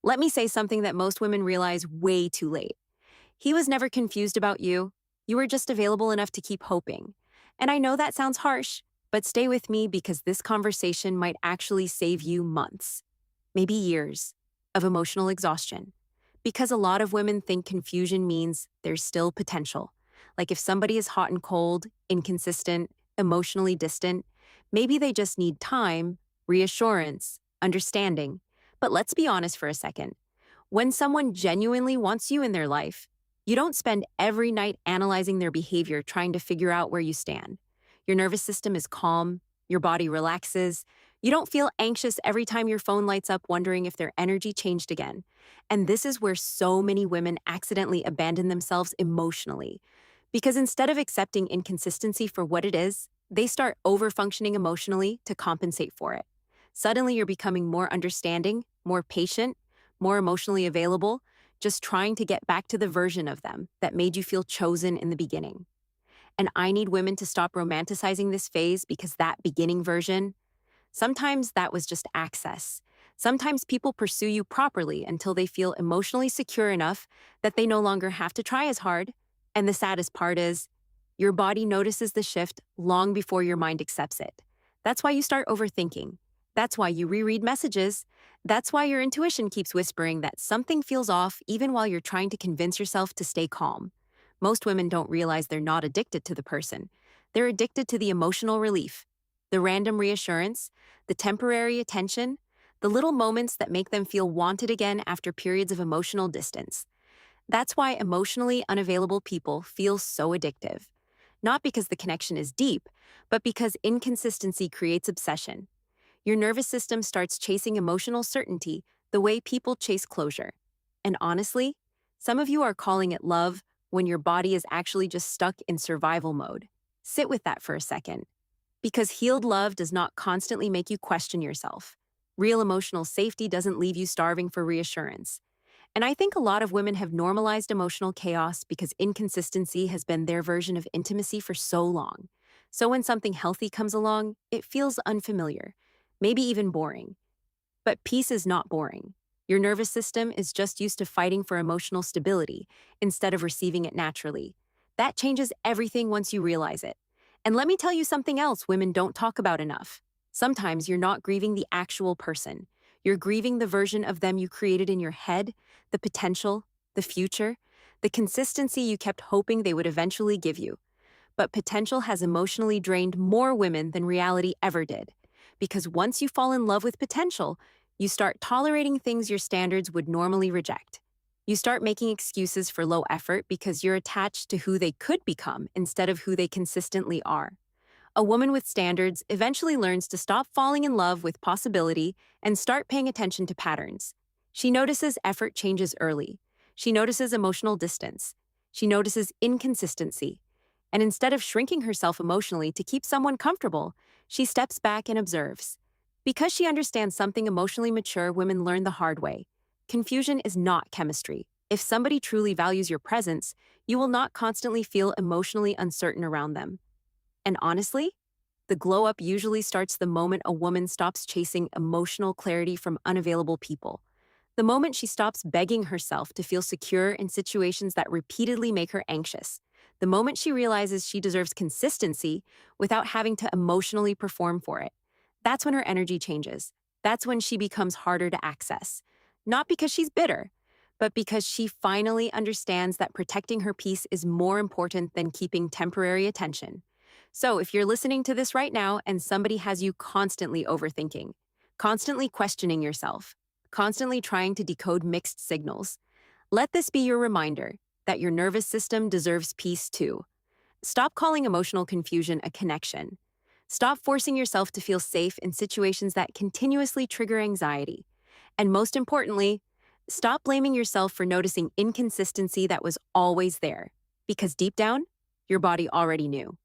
Let me say something that most women realize way too late. He was never confused about you. You were just available enough to keep hoping. And I know that sounds harsh, but stay with me because this conversation might actually save you months, maybe years, of emotional exhaustion. Because a lot of women think confusion means there's still potential. Like if somebody is hot and cold, inconsistent, emotionally distant, maybe they just need time, reassurance, understanding. But let's be honest for a second. When someone genuinely wants you in their life, you don't spend every night analyzing their behavior trying to figure out where you stand. Your nervous system is calm, your body relaxes, you don't feel anxious every time your phone lights up wondering if their energy changed again. And this is where so many women accidentally abandon themselves emotionally. Because instead of accepting inconsistency for what it is, they start overfunctioning emotionally to compensate for it. Suddenly, you're becoming more understanding, more patient, more emotionally available, just trying to get back to the version of them that made you feel chosen in the beginning. And I need women to stop romanticizing this phase because that beginning version, sometimes that was just access. Sometimes people pursue you properly until they feel emotionally secure enough that they no longer have to try as hard. And the saddest part is, your body notices the shift long before your mind accepts it. That's why you start overthinking. That's why you reread messages. That's why your intuition keeps whispering that something feels off even while you're trying to convince yourself to stay calm. Most women don't realize they're not addicted to the person. They're addicted to the emotional relief, the random reassurance, the temporary attention, the little moments that make them feel wanted again after periods of emotional distance. That's why emotionally unavailable people feel so addictive. Not because the connection is deep, but because inconsistency creates obsession. Your nervous system starts chasing emotional certainty the way people chase closure. And honestly, some of you are calling it love when your body is actually just stuck in survival mode. Sit with that for a second. Because healed love does not constantly make you question yourself. Real emotional safety doesn't leave you starving for reassurance. And I think a lot of women have normalized emotional chaos because inconsistency has been their version of intimacy for so long. So when something healthy comes along, it feels unfamiliar, maybe even boring. But peace is not boring. Your nervous system is just used to fighting for emotional stability instead of receiving it naturally. That changes everything once you realize it. And let me tell you something else women don't talk about enough. Sometimes you're not grieving the actual person. You're grieving the version of them you created in your head, the potential, the future, the consistency you kept hoping they would eventually give you. But potential has emotionally drained more women than reality ever did. Because once you fall in love with potential, you start tolerating things your standards would normally reject. You start making excuses for low effort because you're attached to who they could become instead of who they consistently are. A woman with standards eventually learns to stop falling in love with possibility and start paying attention to patterns. She notices effort changes early. She notices emotional distance. She notices inconsistency. And instead of shrinking herself emotionally to keep someone comfortable, she steps back and observes. Because she understands something emotionally mature women learn the hard way. Confusion is not chemistry. If somebody truly values your presence, you will not constantly feel emotionally uncertain around them. And honestly, the glow up usually starts the moment a woman stops chasing emotional clarity from unavailable people. The moment she stops begging herself to feel secure in situations that repeatedly make her anxious. The moment she realizes she deserves consistency without having to emotionally perform for it. That's when her energy changes. That's when she becomes harder to access. Not because she's bitter, but because she finally understands that protecting her peace is more important than keeping temporary attention. So, if you're listening to this right now and somebody has you constantly overthinking, constantly questioning yourself, constantly trying to decode mixed signals, let this be your reminder that your nervous system deserves peace too. Stop calling emotional confusion a connection. Stop forcing yourself to feel safe in situations that continuously trigger anxiety. And most importantly, stop blaming yourself for noticing inconsistency that was always there, because deep down, your body already knew.